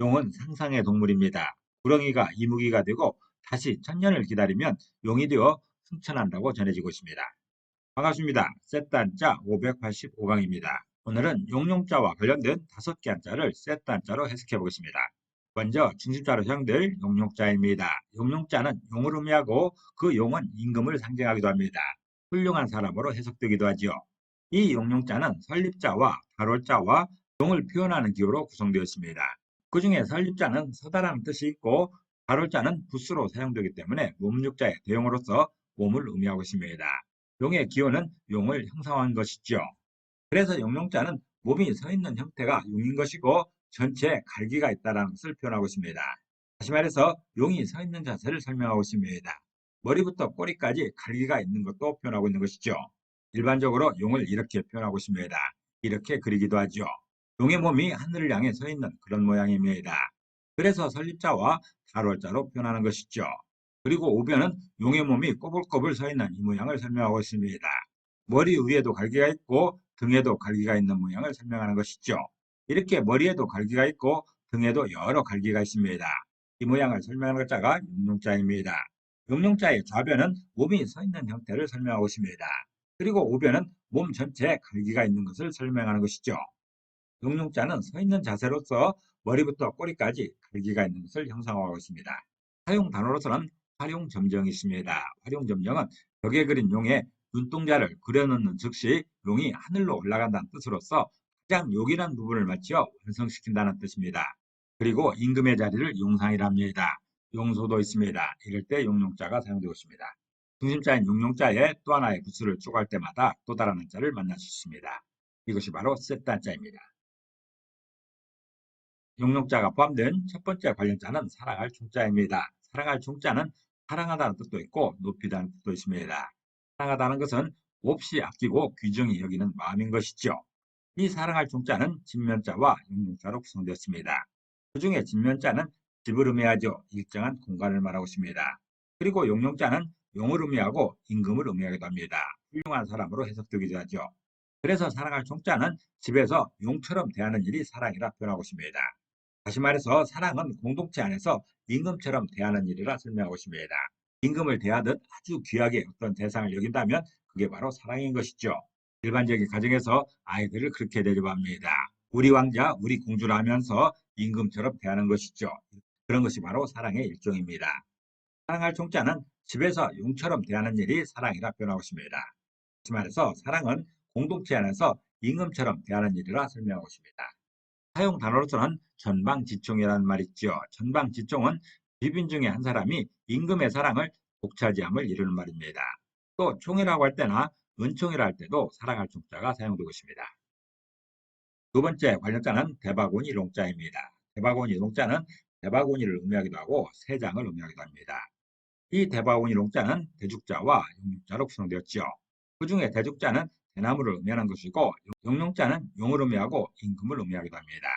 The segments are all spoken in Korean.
용은 상상의 동물입니다. 구렁이가 이무기가 되고 다시 천년을 기다리면 용이 되어 승천한다고 전해지고 있습니다. 반갑습니다. 세트 한자 585강입니다. 오늘은 용용자와 관련된 5개 한자를 세트 한자로 해석해 보겠습니다. 먼저 중심자로 사용될 용용자입니다. 용용자는 용을 의미하고 그 용은 임금을 상징하기도 합니다. 훌륭한 사람으로 해석되기도 하지요. 이 용용자는 설립자와 발월자와 용을 표현하는 기호로 구성되어 있습니다. 그 중에 설립자는 서다라는 뜻이 있고 발월자는 붓으로 사용되기 때문에 몸육자의 대용어로서 몸을 의미하고 있습니다. 용의 기호는 용을 형상화한 것이죠. 그래서 용용자는 몸이 서 있는 형태가 용인 것이고 전체에 갈기가 있다는 것을 표현하고 있습니다. 다시 말해서 용이 서 있는 자세를 설명하고 있습니다. 머리부터 꼬리까지 갈기가 있는 것도 표현하고 있는 것이죠. 일반적으로 용을 이렇게 표현하고 있습니다. 이렇게 그리기도 하죠. 용의 몸이 하늘을 향해 서 있는 그런 모양입니다. 그래서 설립자와 달월자로 표현하는 것이죠. 그리고 우변은 용의 몸이 꼬불꼬불 서 있는 이 모양을 설명하고 있습니다. 머리 위에도 갈기가 있고 등에도 갈기가 있는 모양을 설명하는 것이죠. 이렇게 머리에도 갈기가 있고 등에도 여러 갈기가 있습니다. 이 모양을 설명하는 자가 용용자입니다. 용용자의 좌변은 몸이 서 있는 형태를 설명하고 있습니다. 그리고 우변은 몸 전체에 갈기가 있는 것을 설명하는 것이죠. 용용자는 서 있는 자세로서 머리부터 꼬리까지 갈기가 있는 것을 형상화하고 있습니다. 사용 단어로서는 활용점정이 있습니다. 활용점정은 벽에 그린 용의 눈동자를 그려놓는 즉시 용이 하늘로 올라간다는 뜻으로서 가장 요긴한 부분을 맞춰 완성시킨다는 뜻입니다. 그리고 임금의 자리를 용상이랍니다. 용소도 있습니다. 이럴 때 용용자가 사용되고 있습니다. 중심자인 용용자에 또 하나의 부수를 추가할 때마다 또 다른 한자를 만날 수 있습니다. 이것이 바로 세트 한자입니다. 용용자가 포함된 첫 번째 관련자는 사랑할 중자입니다. 사랑할 중자는 사랑하다는 뜻도 있고 높이다는 뜻도 있습니다. 사랑하다는 것은 몹시 아끼고 귀중히 여기는 마음인 것이죠. 이 사랑할 중자는 진면자와 용용자로 구성되었습니다. 그 중에 진면자는 집을 의미하죠. 일정한 공간을 말하고 있습니다. 그리고 용용자는 용을 의미하고 임금을 의미하기도 합니다. 훌륭한 사람으로 해석되기도 하죠. 그래서 사랑할 중자는 집에서 용처럼 대하는 일이 사랑이라 표현하고 있습니다. 다시 말해서 사랑은 공동체 안에서 임금처럼 대하는 일이라 설명하고 있습니다. 임금을 대하듯 아주 귀하게 어떤 대상을 여긴다면 그게 바로 사랑인 것이죠. 일반적인 가정에서 아이들을 그렇게 대접합니다. 우리 왕자, 우리 공주라 하면서 임금처럼 대하는 것이죠. 그런 것이 바로 사랑의 일종입니다. 사랑할 종자는 집에서 용처럼 대하는 일이 사랑이라 표현하고 있습니다. 다시 말해서 사랑은 공동체 안에서 임금처럼 대하는 일이라 설명하고 있습니다. 사용 단어로서는 전방지총이라는 말이 있죠. 전방지총은 비빈 중에 한 사람이 임금의 사랑을 독차지함을 이루는 말입니다. 또 총이라고 할 때나 은총이라 할 때도 사랑할 총자가 사용되고 있습니다. 두 번째 관련자는 대바구니 롱자입니다. 대바구니 롱자는 대바구니를 의미하기도 하고 세장을 의미하기도 합니다. 이 대바구니 롱자는 대죽자와 용용자로 구성되었죠. 그 중에 대죽자는 대나무를 의미하는 것이고 용용자는 용을 의미하고 임금을 의미하기도 합니다.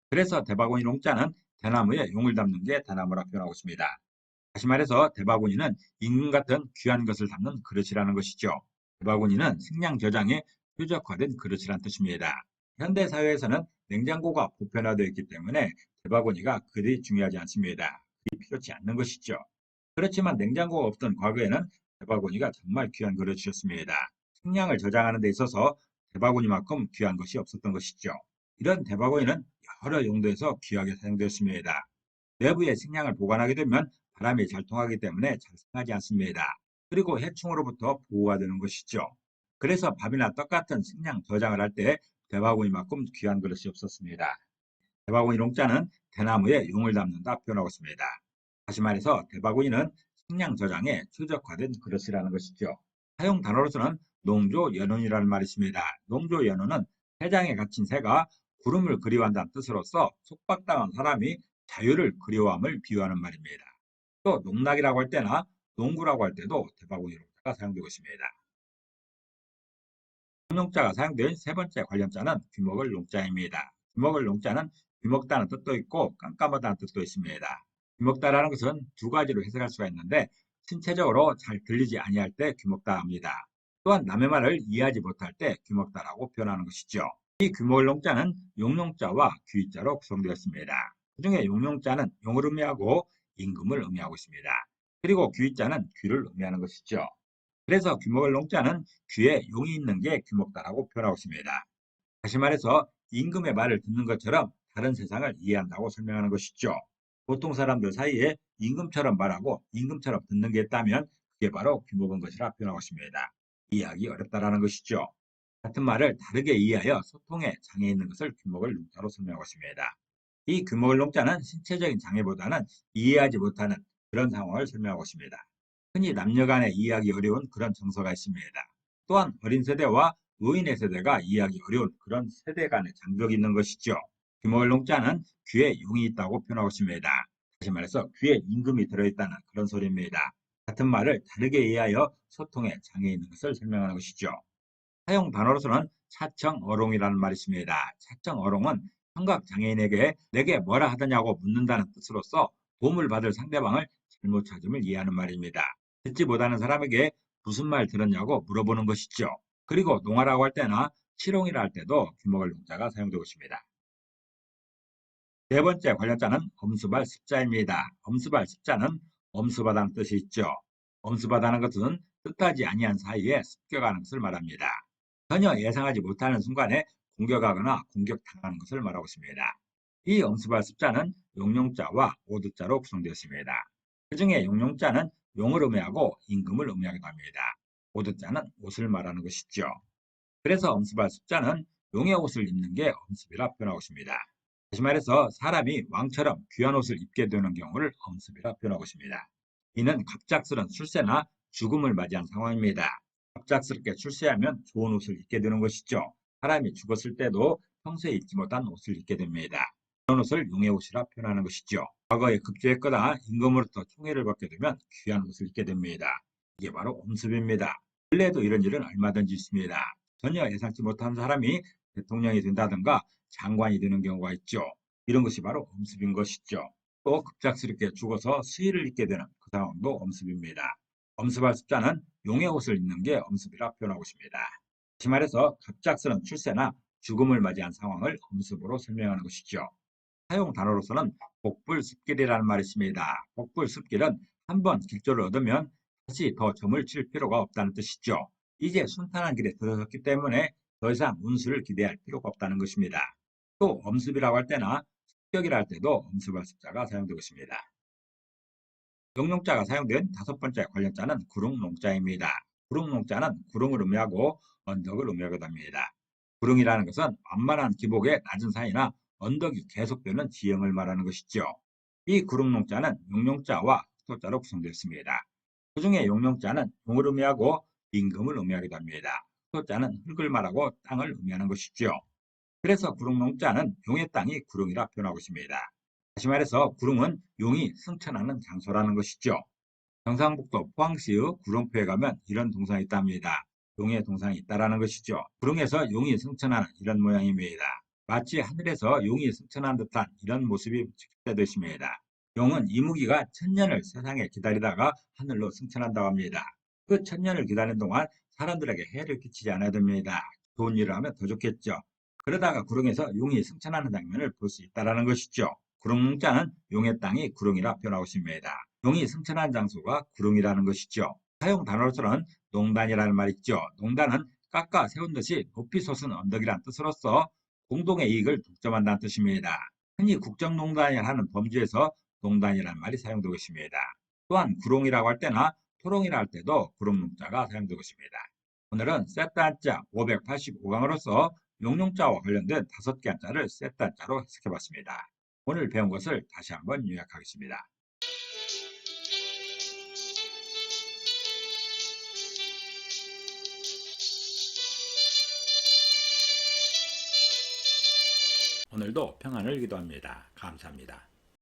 그래서 대바구니 롱자는 대나무에 용을 담는 게 대나무라 표현하고 있습니다. 다시 말해서 대바구니는 임금 같은 귀한 것을 담는 그릇이라는 것이죠. 대바구니는 식량 저장에 표적화된 그릇이란 뜻입니다. 현대 사회에서는 냉장고가 보편화되어 있기 때문에 대바구니가 그리 중요하지 않습니다. 그리 필요치 않는 것이죠. 그렇지만 냉장고가 없던 과거에는 대바구니가 정말 귀한 그릇이었습니다. 식량을 저장하는 데 있어서 대바구니만큼 귀한 것이 없었던 것이죠. 이런 대바구니는 여러 용도에서 귀하게 사용되었습니다. 내부에 식량을 보관하게 되면 바람이 잘 통하기 때문에 잘 상하지 않습니다. 그리고 해충으로부터 보호가 되는 것이죠. 그래서 밥이나 떡 같은 식량 저장을 할 때 대바구니만큼 귀한 그릇이 없었습니다. 대바구니 롱자는 대나무에 용을 담는다 표현하고 있습니다. 다시 말해서 대바구니는 식량 저장에 최적화된 그릇이라는 것이죠. 사용 단어로서는 농조연운이라는 말이 있습니다. 농조연운은 새장에 갇힌 새가 구름을 그리워한다는 뜻으로서 속박당한 사람이 자유를 그리워함을 비유하는 말입니다. 또 농락이라고 할 때나 농구라고 할 때도 대바구니 롱자가 사용되고 있습니다. 용용자가 사용된 세 번째 관련자는 귀먹을 농자입니다. 귀먹을 농자는 귀먹다는 뜻도 있고 깜깜하다는 뜻도 있습니다. 귀먹다라는 것은 두 가지로 해석할 수가 있는데 신체적으로 잘 들리지 아니할 때 귀먹다 합니다. 또한 남의 말을 이해하지 못할 때 귀먹다라고 표현하는 것이죠. 이 귀먹을 농자는 용용자와 귀자로 구성되었습니다. 그중에 용용자는 용을 의미하고 임금을 의미하고 있습니다. 그리고 귀자는 귀를 의미하는 것이죠. 그래서 귀목을 농자는 귀에 용이 있는 게 귀목다라고 표현하고 있습니다. 다시 말해서 임금의 말을 듣는 것처럼 다른 세상을 이해한다고 설명하는 것이죠. 보통 사람들 사이에 임금처럼 말하고 임금처럼 듣는 게 있다면 그게 바로 귀목인 것이라 표현하고 있습니다. 이해하기 어렵다라는 것이죠. 같은 말을 다르게 이해하여 소통에 장애 있는 것을 귀목을 농자로 설명하고 있습니다. 이 귀목을 농자는 신체적인 장애보다는 이해하지 못하는 그런 상황을 설명하고 있습니다. 흔히 남녀 간에 이해하기 어려운 그런 정서가 있습니다. 또한 어린 세대와 노인의 세대가 이해하기 어려운 그런 세대 간의 장벽이 있는 것이죠. 귀목을 농자는 귀에 용이 있다고 표현하고 있습니다. 다시 말해서 귀에 임금이 들어있다는 그런 소리입니다. 같은 말을 다르게 이해하여 소통에 장애 있는 것을 설명하는 것이죠. 사용 단어로서는 차청어롱이라는 말이 있습니다. 차청어롱은 청각장애인에게 내게 뭐라 하더냐고 묻는다는 뜻으로서 도움을 받을 상대방을 잘못 찾음을 이해하는 말입니다. 듣지 못하는 사람에게 무슨 말 들었냐고 물어보는 것이죠. 그리고 농아라고 할 때나 치롱이라 할 때도 귀목을 농자가 사용되고 있습니다. 네 번째 관련자는 엄수발 습자입니다. 엄수발 습자는 엄수바다는 뜻이 있죠. 엄수바다는 것은 뜻하지 아니한 사이에 습격하는 것을 말합니다. 전혀 예상하지 못하는 순간에 공격하거나 공격당하는 것을 말하고 있습니다. 이 엄수발 습자는 용용자와 오두자로 구성되었습니다. 그 중에 용용자는 용을 의미하고 임금을 의미하기도 합니다. 오두자는 옷을 말하는 것이죠. 그래서 엄습할 습자는 용의 옷을 입는 게 엄습이라 표현하고 있습니다. 다시 말해서 사람이 왕처럼 귀한 옷을 입게 되는 경우를 엄습이라 표현하고 있습니다. 이는 갑작스런 출세나 죽음을 맞이한 상황입니다. 갑작스럽게 출세하면 좋은 옷을 입게 되는 것이죠. 사람이 죽었을 때도 평소에 입지 못한 옷을 입게 됩니다. 그런 옷을 용의 옷이라 표현하는 것이죠. 과거에 급제했거나 임금으로부터 총애를 받게 되면 귀한 옷을 입게 됩니다. 이게 바로 엄습입니다. 원래도 이런 일은 얼마든지 있습니다. 전혀 예상치 못한 사람이 대통령이 된다든가 장관이 되는 경우가 있죠. 이런 것이 바로 엄습인 것이죠. 또 급작스럽게 죽어서 수의를 입게 되는 그 상황도 엄습입니다. 엄습할 습자는 용의 옷을 입는 게 엄습이라 표현하고 있습니다. 다시 말해서 갑작스런 출세나 죽음을 맞이한 상황을 엄습으로 설명하는 것이죠. 사용 단어로서는 복불습길이라는 말이 있습니다. 복불습길은 한번 길조를 얻으면 다시 더 점을 칠 필요가 없다는 뜻이죠. 이제 순탄한 길에 들어섰기 때문에 더 이상 운수를 기대할 필요가 없다는 것입니다. 또 엄습이라고 할 때나 습격이라 할 때도 엄습할 습자가 사용되고 있습니다. 용용자가 사용된 다섯 번째 관련자는 구릉농자입니다. 구릉농자는 구릉을 의미하고 언덕을 의미하기도 합니다. 구릉이라는 것은 완만한 기복의 낮은 산이나 언덕이 계속되는 지형을 말하는 것이죠. 이 구릉농자는 용용자와 토자로 구성되었습니다. 그 중에 용용자는 용을 의미하고 임금을 의미하기도 합니다. 토자는 흙을 말하고 땅을 의미하는 것이죠. 그래서 구릉농자는 용의 땅이 구릉이라 표현하고 있습니다. 다시 말해서 구릉은 용이 승천하는 장소라는 것이죠. 경상북도 포항시의 구릉포에 가면 이런 동상이 있답니다. 용의 동상이 있다라는 것이죠. 구릉에서 용이 승천하는 이런 모양입니다. 마치 하늘에서 용이 승천한 듯한 이런 모습이 지켜져 있습니다. 용은 이무기가 천년을 세상에 기다리다가 하늘로 승천한다고 합니다. 그 천년을 기다리는 동안 사람들에게 해를 끼치지 않아야 됩니다. 좋은 일을 하면 더 좋겠죠. 그러다가 구릉에서 용이 승천하는 장면을 볼 수 있다는 것이죠. 구릉자는 용의 땅이 구릉이라 표현하고 있습니다. 용이 승천한 장소가 구릉이라는 것이죠. 사용 단어로서는 농단이라는 말이 있죠. 농단은 깎아 세운 듯이 높이 솟은 언덕이란 뜻으로서 공동의 이익을 독점한다는 뜻입니다. 흔히 국정농단이라 하는 범주에서 농단이라는 말이 사용되고 있습니다. 또한 구롱이라고 할 때나 토롱이라 할 때도 구롱농자가 사용되고 있습니다. 오늘은 세트 한자 585강으로서 용용자와 관련된 5개 한자를 세트 한자로 해석해봤습니다. 오늘 배운 것을 다시 한번 요약하겠습니다. 오늘도 평안을 기도합니다. 감사합니다.